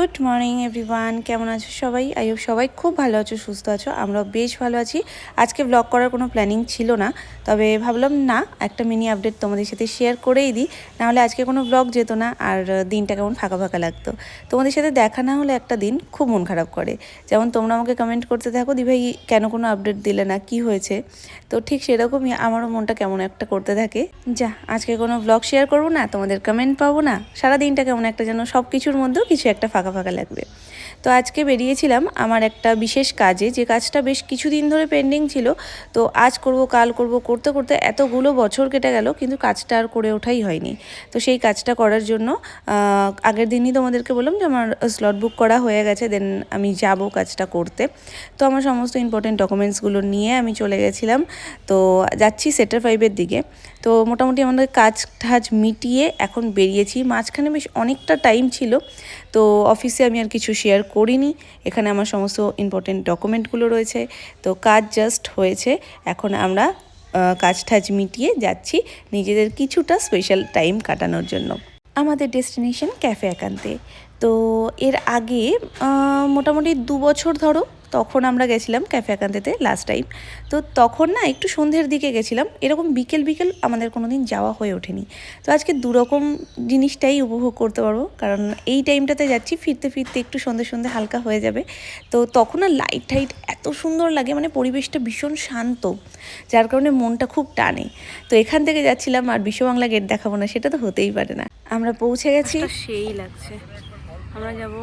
Good morning everyone, কেমন আছো সবাই? আই হোপ সবাই খুব ভালো আছো, সুস্থ আছো। আমরাও বেশ ভালো আছি। আজকে ব্লগ করার কোনো প্ল্যানিং ছিল না, তবে ভাবলাম না একটা মিনি আপডেট তোমাদের সাথে শেয়ার করেই দিই, নাহলে আজকে কোনো ব্লগ যেত না আর দিনটা কেমন ফাঁকা ফাঁকা লাগতো। তোমাদের সাথে দেখা না হলে একটা দিন খুব মন খারাপ করে। যেমন তোমরা আমাকে কমেন্ট করতে থাকো, দি ভাই কেন কোনো আপডেট দিলে না, কি হয়েছে? তো ঠিক সেরকমই আমারও মনটা কেমন একটা করতে থাকে, যা আজকে কোনো ব্লগ শেয়ার করবো না, তোমাদের কমেন্ট পাবো না, সারা দিনটা কেমন একটা যেন সব কিছুর মধ্যেও কিছু একটা ফাঁকা ফাঁকা লাগবে। তো আজকে বেরিয়েছিলাম আমার একটা বিশেষ কাজে, যে কাজটা বেশ কিছুদিন ধরে পেন্ডিং ছিল। তো আজ করব কাল করব করতে করতে এতগুলো বছর কেটে গেল, কিন্তু কাজটা আর করে ওঠাই হয়নি। তো সেই কাজটা করার জন্য আগের দিনই তোমাদেরকে বললাম যে আমার স্লট বুক করা হয়ে গেছে, দেন আমি যাব কাজটা করতে। তো আমার সমস্ত ইম্পর্টেন্ট ডকুমেন্টসগুলো নিয়ে আমি চলে গেছিলাম। তো যাচ্ছি সেক্টর 5-এর দিকে। তো মোটামুটি আমাদের কাজ টাজ মিটিয়ে এখন বেরিয়েছি। মাঝখানে বেশ অনেকটা টাইম ছিল, তো অফিসে আমি আর কিছু শেয়ার করিনি। এখানে আমার সমস্ত ইম্পর্টেন্ট ডকুমেন্টগুলো রয়েছে। তো কাজ জাস্ট হয়েছে, এখন আমরা কাজ টাজ মিটিয়ে যাচ্ছি নিজেদের কিছুটা স্পেশাল টাইম কাটানোর জন্য আমাদের ডেস্টিনেশন ক্যাফে একান্তে। তো এর আগে মোটামুটি 2 বছর ধরো তখন আমরা গেছিলাম ক্যাফে একান্তেতে লাস্ট টাইম। তো তখন না একটু সন্ধ্যের দিকে গেছিলাম, এরকম বিকেল বিকেল আমাদের কোনো দিন যাওয়া হয়ে ওঠেনি। তো আজকে দুরকম জিনিসটাই উপভোগ করতে পারবো, কারণ এই টাইমটাতে যাচ্ছি, ফিরতে ফিরতে একটু সন্ধ্যে সন্ধ্যে হালকা হয়ে যাবে। তো তখন না লাইট টাইট এত সুন্দর লাগে, মানে পরিবেশটা ভীষণ শান্ত, যার কারণে মনটা খুব টানে। তো এখান থেকে যাচ্ছিলাম, আর বিশ্ব বাংলা গেট দেখাবো না সেটা তো হতেই পারে না। আমরা পৌঁছে গেছি, সেই লাগছে। আমরা যাব,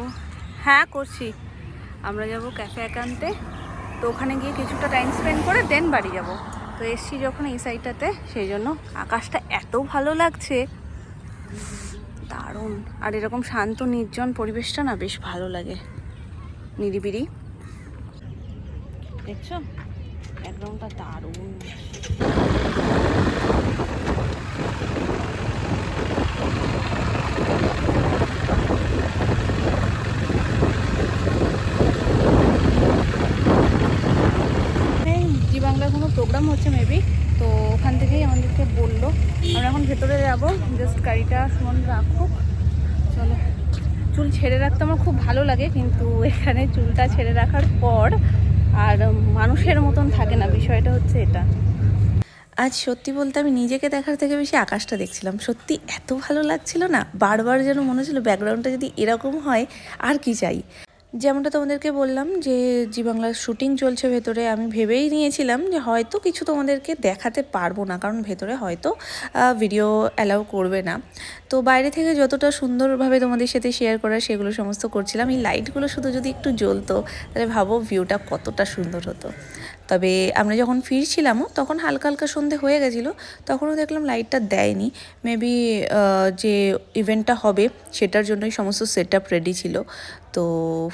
হ্যাঁ করছি, আমরা যাব ক্যাফে একান্তে। তো ওখানে গিয়ে কিছুটা টাইম স্পেন্ড করে দেন বাড়ি যাব। তো এসছি যখন এই সাইডটাতে, সেই জন্য আকাশটা এত ভালো লাগছে, দারুণ। আর এরকম শান্ত নির্জন পরিবেশটা না বেশ ভালো লাগে, নিরিবিলি। দেখছো ব্যাকগ্রাউন্ডটা দারুণ। জি বাংলার কোনো প্রোগ্রাম হচ্ছে মেবি, তো ওখান থেকেই আমাদেরকে বললো। আমরা এখন ভেতরে যাব, জাস্ট গাড়িটা সুমন রাখুক। চলো, চুল ছেড়ে রাখতে আমার খুব ভালো লাগে, কিন্তু এখানে চুলটা ছেড়ে রাখার পর আর মানুষের মতন থাকে না, বিষয়টা হচ্ছে এটা। আজ সত্যি বলতে আমি নিজেকে দেখার থেকে বেশি আকাশটা দেখছিলাম, সত্যি এত ভালো লাগছিল না, বারবার যেন মনে হচ্ছিল ব্যাকগ্রাউন্ডটা যদি এরকম হয় আর কি চাই। যেমনটা তোমাদেরকে বললাম যে জি বাংলার শ্যুটিং চলছে ভেতরে, আমি ভেবেই নিয়েছিলাম যে হয়তো কিছু তোমাদেরকে দেখাতে পারবো না, কারণ ভেতরে হয়তো ভিডিও অ্যালাউ করবে না। তো বাইরে থেকে যতটা সুন্দরভাবে তোমাদের সাথে শেয়ার করার সেগুলো সমস্ত করছিলাম। এই লাইটগুলো শুধু যদি একটু জ্বলতো তাহলে ভাবো ভিউটা কতটা সুন্দর হতো। তবে আমরা যখন ফিরছিলামও তখন হালকা হালকা সন্ধে হয়ে গেছিলো, তখনও দেখলাম লাইটটা দেয়নি। মেবি যে ইভেন্টটা হবে সেটার জন্যই সমস্ত সেট আপ রেডি ছিল। তো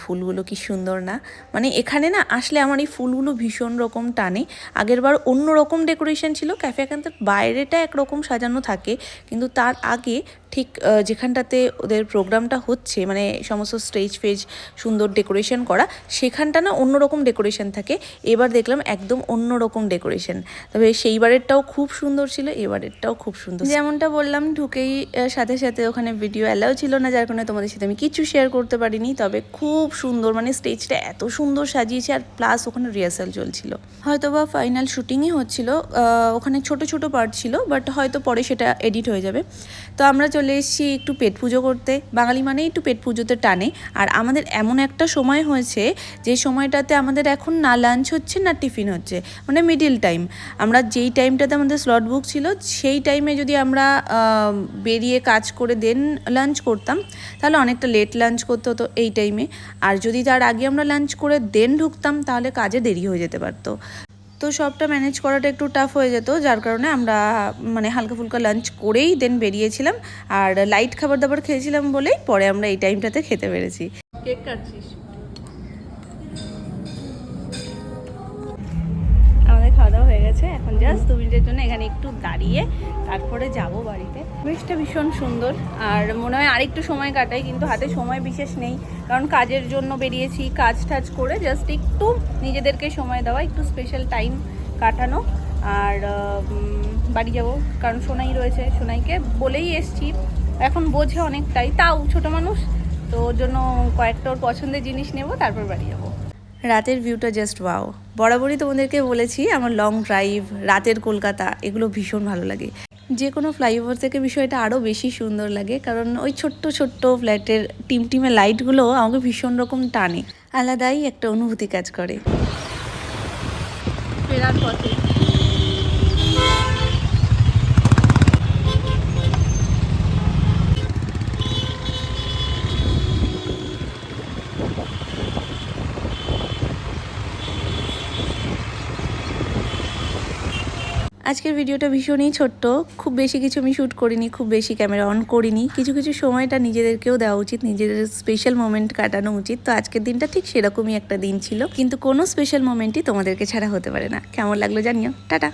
ফুলগুলো কি সুন্দর না, মানে এখানে না আসলে আমার এই ফুলগুলো ভীষণ রকম টানে। আগেরবার অন্য রকম ডেকোরেশন ছিল, ক্যাফে একান্তের বাইরেটা একরকম সাজানো থাকে, কিন্তু তার আগে ঠিক যেখানটাতে ওদের প্রোগ্রামটা হচ্ছে, মানে সমস্ত স্টেজ ফেজ সুন্দর ডেকোরেশন করা, সেখানটা না অন্যরকম ডেকোরেশন থাকে। এবার দেখলাম একদম অন্যরকম ডেকোরেশন, তবে সেইবারেরটাও খুব সুন্দর ছিল, এবারেরটাও খুব সুন্দর। যেমনটা বললাম, ঢুকেই সাথে সাথে ওখানে ভিডিও অ্যালাউ ছিল না, যার কারণে তোমাদের সাথে আমি কিছু শেয়ার করতে পারিনি। তবে খুব সুন্দর, মানে স্টেজটা এত সুন্দর সাজিয়েছে, আর প্লাস ওখানে রিহার্সাল চলছিল, হয়তো বা ফাইনাল শুটিংই হচ্ছিল। ওখানে ছোট ছোট পার্ট ছিল, বাট হয়তো পরে সেটা এডিট হয়ে যাবে। তো আমরা চলে এসেছি একটু পেট পুজো করতে, বাঙালি মানেই একটু পেট পুজোতে টানে। আর আমাদের এমন একটা সময় হয়েছে যে সময়টাতে আমাদের এখন না লাঞ্চ হচ্ছে না টিফিন হচ্ছে, মানে মিডিল টাইম। আমরা যেই টাইমটাতে আমাদের স্লট বুক ছিল সেই টাইমে যদি আমরা বেরিয়ে কাজ করে দেন লাঞ্চ করতাম, তাহলে অনেকটা লেট লাঞ্চ করতে হতো এই টাইমে। আর যদি তার আগে আমরা লাঞ্চ করে দেন ঢুকতাম, তাহলে কাজে দেরি হয়ে যেতে পারতো। তো সবটা ম্যানেজ করাটা একটু টাফ হয়ে যেত, যার কারণে আমরা মানে হালকা ফুলকা লাঞ্চ করেই দেন বেরিয়েছিলাম। আর লাইট খাবার দাবার খেয়েছিলাম বলেই পরে আমরা এই টাইমটাতে খেতে পেরেছি। কেক কাটছিস? আমাদের খাওয়া দাওয়া হয়ে গেছে, এখন জাস্ট 2 মিনিটের জন্য এখানে একটু দাঁড়িয়ে তারপরে যাব বাড়িতে। বেশটা ভীষণ সুন্দর, আর মনে হয় আরেকটু সময় কাটাই, কিন্তু হাতে সময় বিশেষ নেই, কারণ কাজের জন্য বেরিয়েছি। কাজ টাজ করে জাস্ট একটু নিজেদেরকে সময় দেওয়া, একটু স্পেশাল টাইম কাটানো, আর বাড়ি যাব। কারণ সোনাই রয়েছে, সোনাইকে বলেই এসছি, এখন বোঝে অনেকটাই, তাও ছোটো মানুষ, তো ওর জন্য কয়েকটা ওর পছন্দের জিনিস নেব, তারপর বাড়ি যাবো। রাতের ভিউটা জাস্ট ওয়াও। বরাবরই তোমাদেরকে বলেছি আমার লং ড্রাইভ, রাতের কলকাতা এগুলো ভীষণ ভালো লাগে। যে কোনো ফ্লাইওভার থেকে বিষয়টা আরও বেশি সুন্দর লাগে, কারণ ওই ছোট্ট ছোট্ট ফ্ল্যাটের টিমটিমে লাইটগুলো আমাকে ভীষণ রকম টানে, আলাদাই একটা অনুভূতি কাজ করে। ফেরার পথে আজকের ভিডিওটা ভীষণই ছোট্ট, খুব বেশি কিছু আমি শ্যুট করিনি, খুব বেশি ক্যামেরা অন করিনি। কিছু কিছু সময়টা নিজেদেরকেও দেওয়া উচিত, নিজেদের স্পেশাল মোমেন্ট কাটানো উচিত। তো আজকের দিনটা ঠিক সেরকমই একটা দিন ছিল, কিন্তু কোনো স্পেশাল মোমেন্টই তোমাদেরকে ছাড়া হতে পারে না। কেমন লাগলো জানিও। টাটা।